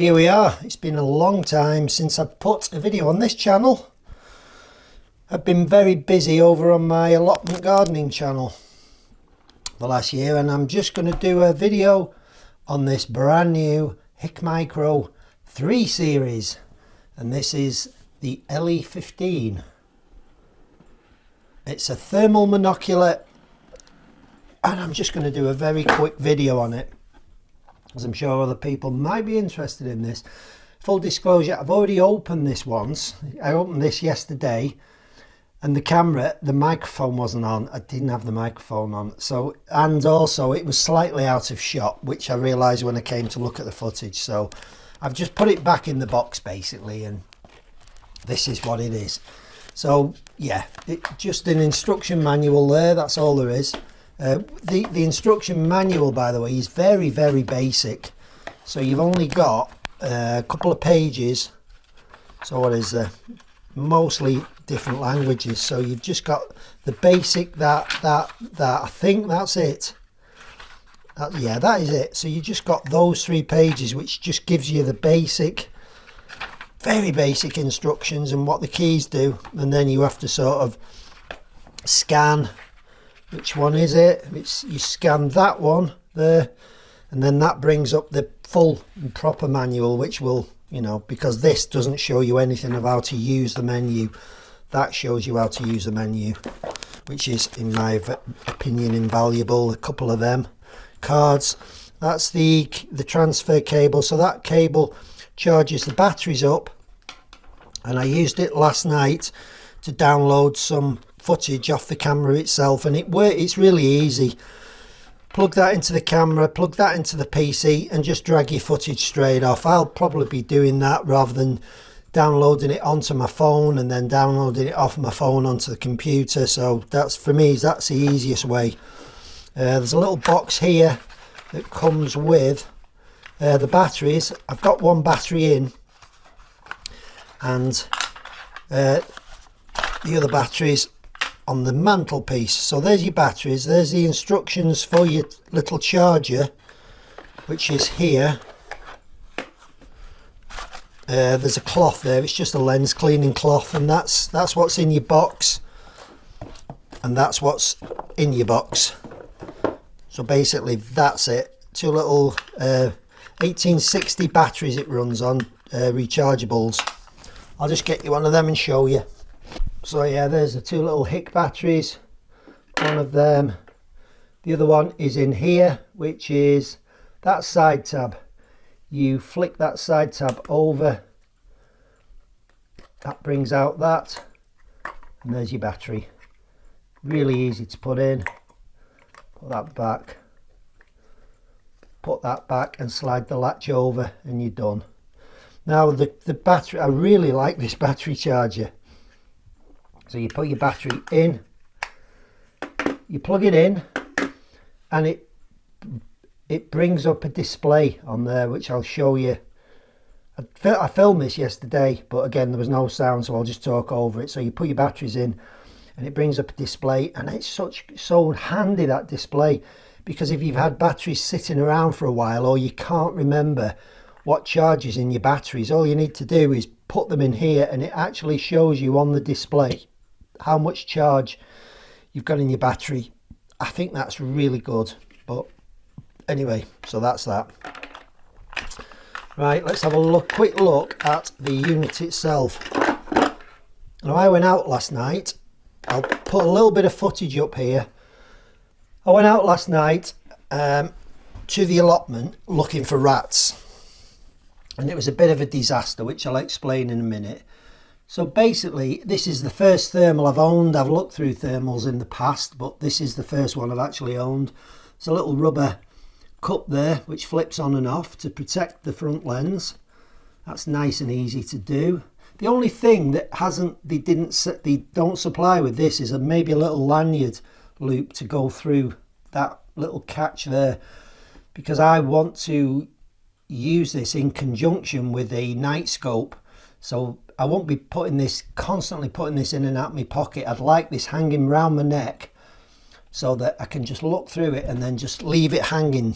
Here we are. It's been a long time since I've put a video on this channel. I've been very busy over on my allotment gardening channel the last year, and I'm just going to do a video on this brand new HikMicro 3 series, and this is the le15. It's a thermal monocular, and I'm just going to do a very quick video on it, as I'm sure other people might be interested in this. Full disclosure, I've already opened this once. I opened this yesterday, and the microphone wasn't on. I didn't have the microphone on, so, and also it was slightly out of shot, which I realised when I came to look at the footage. So I've just put it back in the box basically, and this is what it is. So yeah, just an instruction manual there, that's all there is. The instruction manual, by the way, is very basic, so you've only got a couple of pages. So what is there? Mostly different languages, so you've just got the basic, that I think that's it. Yeah, that is it. So you just got those 3 pages, which just gives you the basic, very basic instructions and what the keys do, and then you have to sort of scan. Which one is it? You scan that one there, and then that brings up the full and proper manual, which will, you know, because this doesn't show you anything of how to use the menu. That shows you how to use the menu, which is, in my opinion, invaluable. A couple of them cards. That's the transfer cable. So that cable charges the batteries up, and I used it last night to download some footage off the camera itself, and it's really easy. Plug that into the camera, plug that into the PC, and just drag your footage straight off. I'll probably be doing that rather than downloading it onto my phone and then downloading it off my phone onto the computer. So that's, for me, that's the easiest way. There's a little box here that comes with the batteries. I've got one battery in, and the other batteries on the mantelpiece. So there's your batteries, there's the instructions for your little charger, which is here. There's a cloth there, it's just a lens cleaning cloth, and that's what's in your box, and that's what's in your box. So basically that's it. 2 little 1860 batteries it runs on, rechargeables. I'll just get you one of them and show you. So yeah, there's the 2 little Hik batteries, one of them. The other one is in here, which is that side tab. You flick that side tab over, that brings out that, and there's your battery. Really easy to put in. Put that back, put that back, and slide the latch over, and you're done. Now the battery, I really like this battery charger. So you put your battery in, you plug it in, and it brings up a display on there, which I'll show you. I filmed this yesterday, but again there was no sound, so I'll just talk over it. So you put your batteries in, and it brings up a display, and it's so handy, that display, because if you've had batteries sitting around for a while, or you can't remember what charge is in your batteries, all you need to do is put them in here, and it actually shows you on the display how much charge you've got in your battery. I think that's really good. But anyway, so that's that. Right, let's have a quick look at the unit itself. Now, I went out last night. I'll put a little bit of footage up here. I went out last night to the allotment looking for rats, and it was a bit of a disaster, which I'll explain in a minute. So basically, this is the first thermal I've owned. I've looked through thermals in the past, but this is the first one I've actually owned. There's a little rubber cup there which flips on and off to protect the front lens. That's nice and easy to do. The only thing that they don't supply with this is maybe a little lanyard loop to go through that little catch there, because I want to use this in conjunction with a night scope. So I won't be constantly putting this in and out of my pocket. I'd like this hanging round my neck so that I can just look through it and then just leave it hanging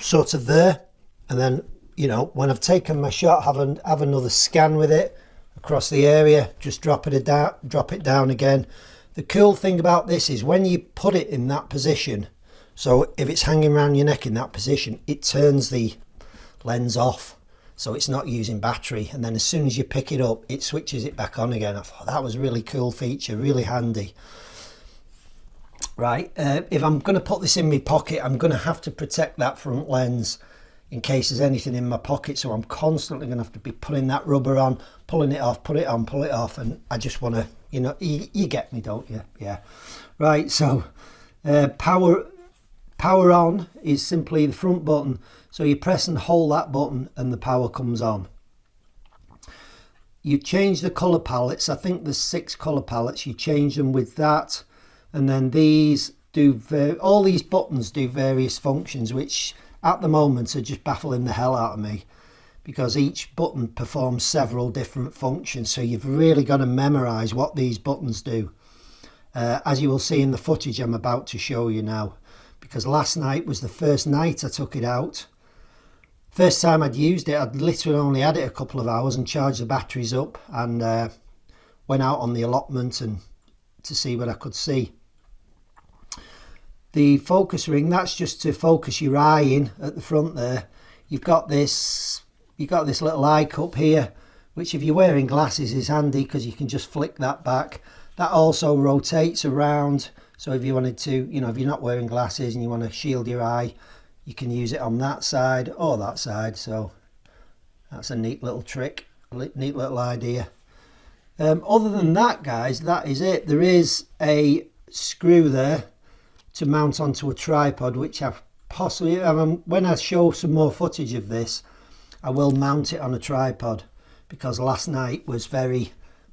sort of there, and then you know, when I've taken my shot, have another scan with it across the area, just drop it down again. The cool thing about this is when you put it in that position, so if it's hanging around your neck in that position, it turns the lens off, so it's not using battery, and then as soon as you pick it up, it switches it back on again. I thought that was a really cool feature, really handy. Right, if I'm going to put this in my pocket, I'm going to have to protect that front lens in case there's anything in my pocket, so I'm constantly going to have to be putting that rubber on, pulling it off, put it on, pull it off, and I just want to, you know, you get me, don't you? Yeah. Right, so power on is simply the front button, so you press and hold that button and the power comes on. You change the colour palettes. I think there's 6 colour palettes. You change them with that, and then these do all these buttons do various functions, which at the moment are just baffling the hell out of me, because each button performs several different functions, so you've really got to memorize what these buttons do, as you will see in the footage I'm about to show you now, because last night was the first night I took it out. First time I'd used it, I'd literally only had it a couple of hours and charged the batteries up, and went out on the allotment and to see what I could see. The focus ring, that's just to focus your eye in at the front there. You've got this little eye cup here, which if you're wearing glasses is handy because you can just flick that back. That also rotates around, so if you wanted to, you know, if you're not wearing glasses and you want to shield your eye, you can use it on that side or that side. So that's a neat little trick, neat little idea. Other than that, guys, that is it. There is a screw there to mount onto a tripod, which I possibly, when I show some more footage of this, I will mount it on a tripod, because last night was very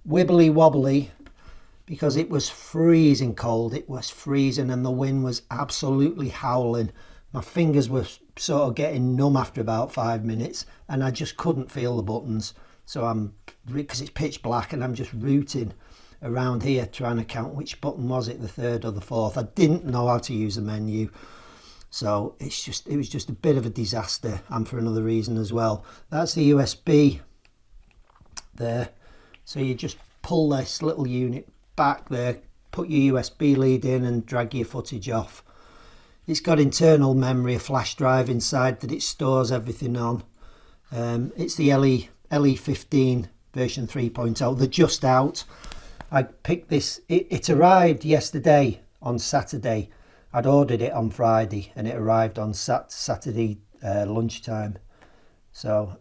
wibbly wobbly because it was freezing cold. It was freezing and the wind was absolutely howling. My fingers were sort of getting numb after about 5 minutes and I just couldn't feel the buttons. So because it's pitch black and I'm just rooting around here trying to count which button was it, the 3rd or the 4th. I didn't know how to use the menu. So it was just a bit of a disaster, and for another reason as well. That's the USB there. So you just pull this little unit back there, put your USB lead in and drag your footage off. It's got internal memory, a flash drive inside that it stores everything on. It's the le15 version 3.0. They're just out. I picked this, it arrived yesterday on Saturday. I'd ordered it on Friday and it arrived on Saturday lunchtime. So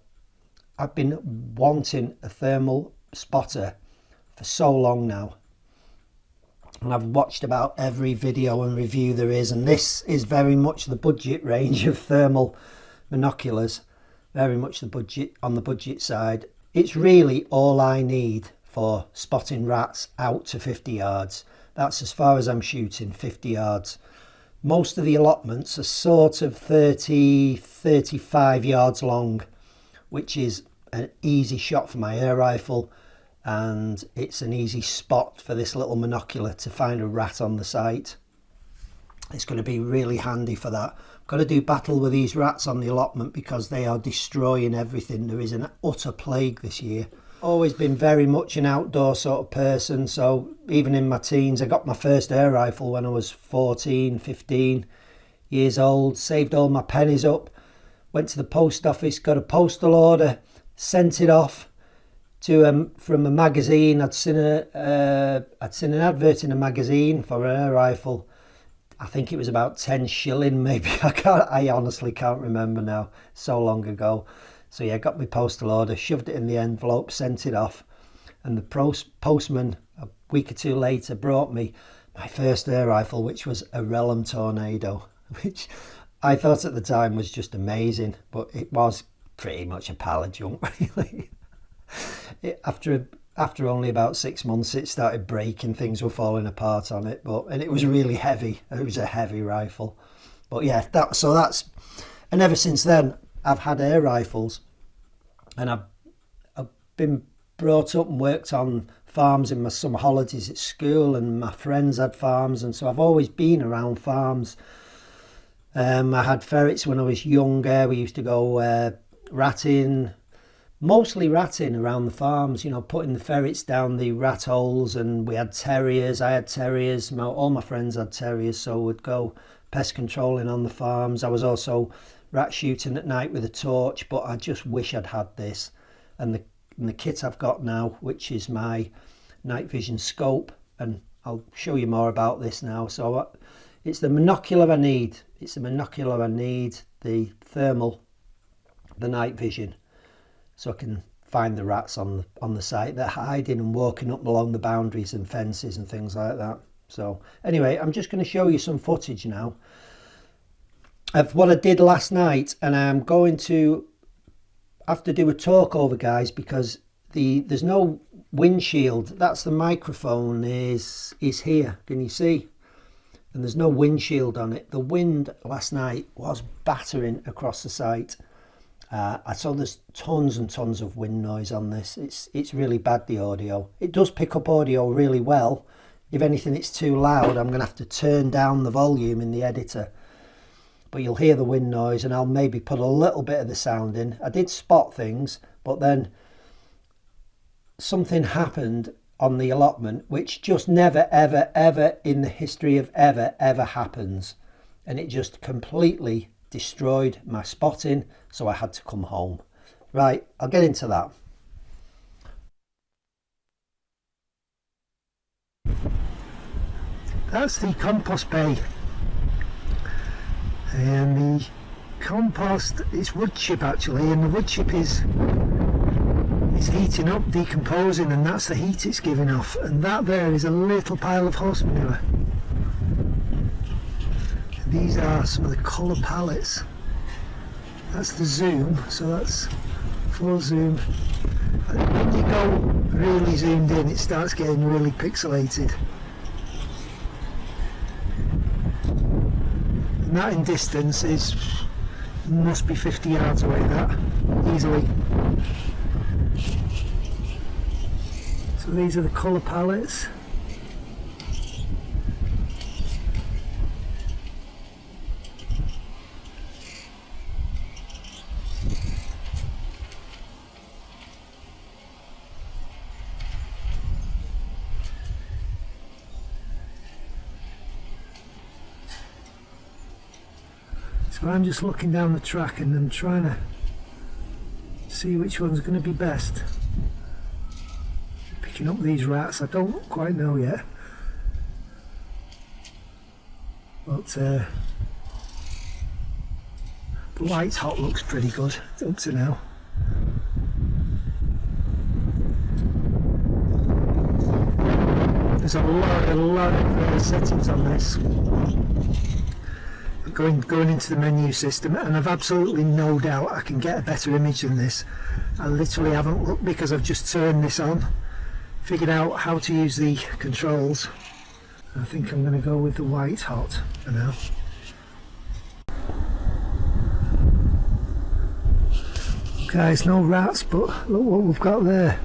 I've been wanting a thermal spotter for so long now, and I've watched about every video and review there is, and this is very much the budget range of thermal binoculars, very much the budget, on the budget side. It's really all I need for spotting rats out to 50 yards. That's as far as I'm shooting, 50 yards. Most of the allotments are sort of 35 yards long, which is an easy shot for my air rifle, and it's an easy spot for this little monocular to find a rat on the site. It's going to be really handy for that. I've got to do battle with these rats on the allotment because they are destroying everything. There is an utter plague this year. Always been very much an outdoor sort of person, so even in my teens, I got my first air rifle when I was 14, 15 years old, saved all my pennies up, went to the post office, got a postal order, sent it off to from a magazine. I'd seen an advert in a magazine for an air rifle. I think it was about 10 shilling maybe. I honestly can't remember now, so long ago. So yeah, got my postal order, shoved it in the envelope, sent it off, and the postman a week or 2 later brought me my first air rifle, which was a Realm Tornado, which I thought at the time was just amazing, but it was pretty much a pile of junk, really. After only about 6 months, it started breaking. Things were falling apart on it, and it was really heavy. It was a heavy rifle, but yeah, and ever since then I've had air rifles, and I've been brought up and worked on farms in my summer holidays at school, and my friends had farms, and so I've always been around farms. I had ferrets when I was younger. We used to go ratting, mostly ratting around the farms, you know, putting the ferrets down the rat holes. And we had terriers, I had terriers, all my friends had terriers, so we'd go pest controlling on the farms. I was also rat shooting at night with a torch, but I just wish I'd had this. And the kit I've got now, which is my night vision scope, and I'll show you more about this now. So it's the monocular I need. It's the monocular I need, the thermal, the night vision, so I can find the rats on the site. They're hiding and walking up along the boundaries and fences and things like that. So anyway, I'm just going to show you some footage now of what I did last night, and I'm going to have to do a talk over, guys, because there's no windshield. That's the microphone is here, can you see? And there's no windshield on it. The wind last night was battering across the site. I saw there's tons and tons of wind noise on this. It's really bad, the audio. It does pick up audio really well. If anything, it's too loud, I'm going to have to turn down the volume in the editor. But you'll hear the wind noise, and I'll maybe put a little bit of the sound in. I did spot things, but then something happened on the allotment which just never ever ever in the history of ever happens, and it just completely destroyed my spotting, so I had to come home. Right, I'll get into that. That's the compost bay, and the compost is wood chip actually, and the wood chip is heating up, decomposing, and that's the heat it's giving off. And that there is a little pile of horse manure. These are some of the colour palettes. That's the zoom, so that's full zoom. And when you go really zoomed in, it starts getting really pixelated. And that in distance must be 50 yards away, that easily. So these are the colour palettes. So I'm just looking down the track and I'm trying to see which one's going to be best. Picking up these rats, I don't quite know yet. But the white hot looks pretty good up to now. There's a lot of settings on this. Going into the menu system, and I've absolutely no doubt I can get a better image than this. I literally haven't looked because I've just turned this on, figured out how to use the controls. I think I'm going to go with the white hot for now. Okay, it's no rats, but look what we've got there.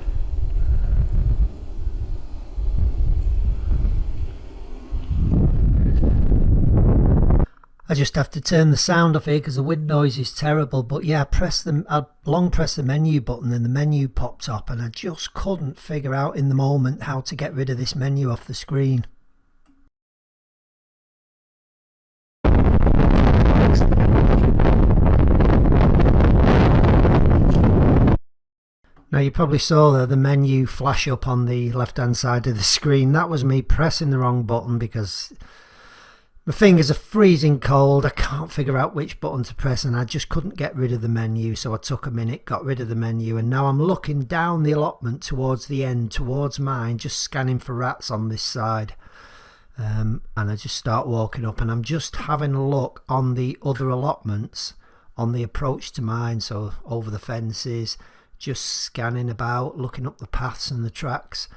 I just have to turn the sound off here because the wind noise is terrible. But yeah, I long pressed the menu button and the menu popped up, and I just couldn't figure out in the moment how to get rid of this menu off the screen. Now you probably saw the menu flash up on the left hand side of the screen. That was me pressing the wrong button because my fingers are freezing cold. I can't figure out which button to press, and I just couldn't get rid of the menu. So I took a minute, got rid of the menu, and now I'm looking down the allotment towards the end, towards mine, just scanning for rats on this side. And I just start walking up, and I'm just having a look on the other allotments on the approach to mine, so over the fences, just scanning about, looking up the paths and the tracks.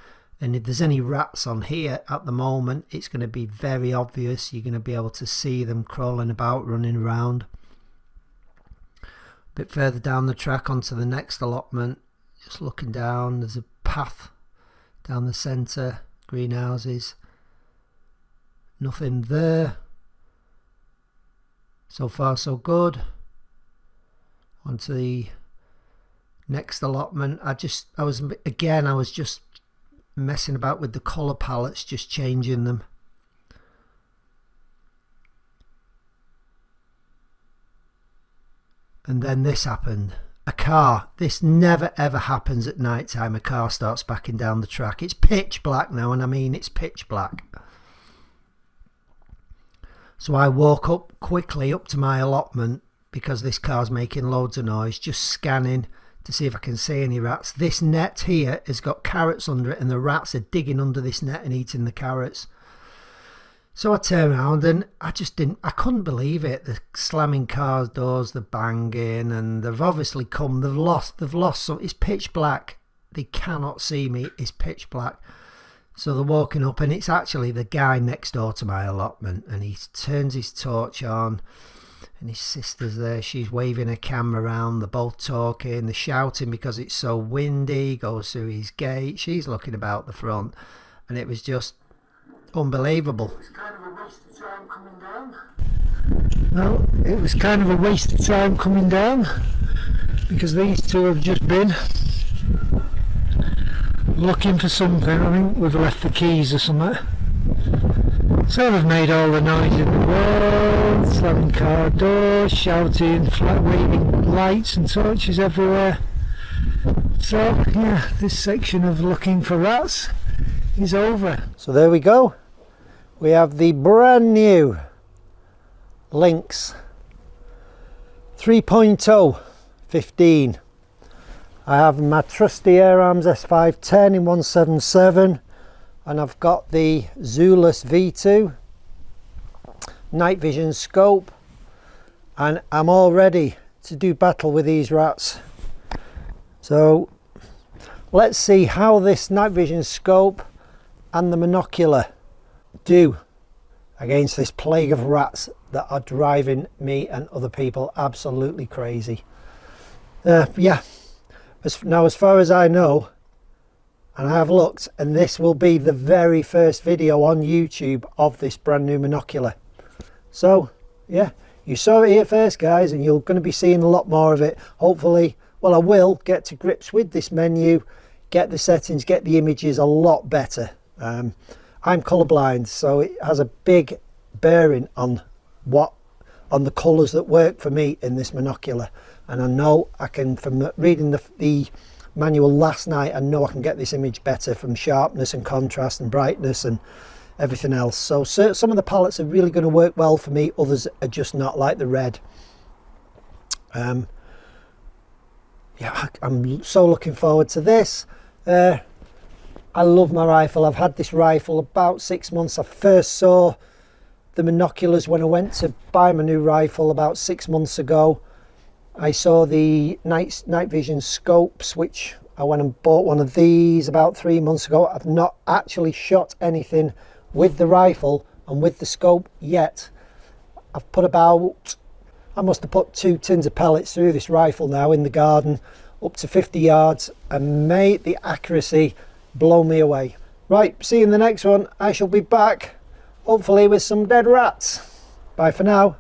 And if there's any rats on here at the moment, it's going to be very obvious. You're going to be able to see them crawling about, running around. A bit further down the track onto the next allotment, just looking down, there's a path down the centre, greenhouses. Nothing there. So far so good. Onto the next allotment. I was just messing about with the colour palettes, just changing them. And then this happened. A car. This never ever happens at night time. A car starts backing down the track. It's pitch black now, and I mean it's pitch black. So I walk up quickly up to my allotment because this car's making loads of noise, just scanning to see if I can see any rats. This net here has got carrots under it, and the rats are digging under this net and eating the carrots. So I turn around and I couldn't believe it. The slamming car doors, the banging, and they've obviously come, they've lost some. It's pitch black. They cannot see me. It's pitch black. So they're walking up, and it's actually the guy next door to my allotment, and he turns his torch on, and his sister's there. She's waving her camera around. They're both talking. They're shouting because it's so windy. Goes through his gate. She's looking about the front, and it was just unbelievable. It was kind of a waste of time coming down. Well, it was kind of a waste of time coming down because these two have just been looking for something. I think we've left the keys or something. So they've made all the noise in the world, slamming car doors, shouting, waving lights and torches everywhere. So yeah, this section of looking for rats is over. So there we go. We have the brand new Lynx 3.0 15. I have my trusty Air Arms S510 in 177, and I've got the Zulus V2 night vision scope, and I'm all ready to do battle with these rats. So let's see how this night vision scope and the monocular do against this plague of rats that are driving me and other people absolutely crazy. Yeah, as far as I know, and I have looked, and this will be the very first video on YouTube of this brand new monocular. So yeah, you saw it here first, guys, and you're going to be seeing a lot more of it. Hopefully, well, I will get to grips with this menu, get the settings, get the images a lot better. I'm colourblind, so it has a big bearing on the colours that work for me in this monocular. And I know I can, from reading the manual last night, I know I can get this image better from sharpness and contrast and brightness and everything else. So some of the palettes are really going to work well for me, others are just not, like the red. Yeah, I'm so looking forward to this. I love my rifle. I've had this rifle about 6 months. I first saw the monoculars when I went to buy my new rifle about 6 months ago. I saw the night vision scopes, which I went and bought one of these about 3 months ago. I've not actually shot anything with the rifle and with the scope yet. I've put I must have put 2 tins of pellets through this rifle now in the garden, up to 50 yards, and made the accuracy blow me away. Right, see you in the next one. I shall be back, hopefully with some dead rats. Bye for now.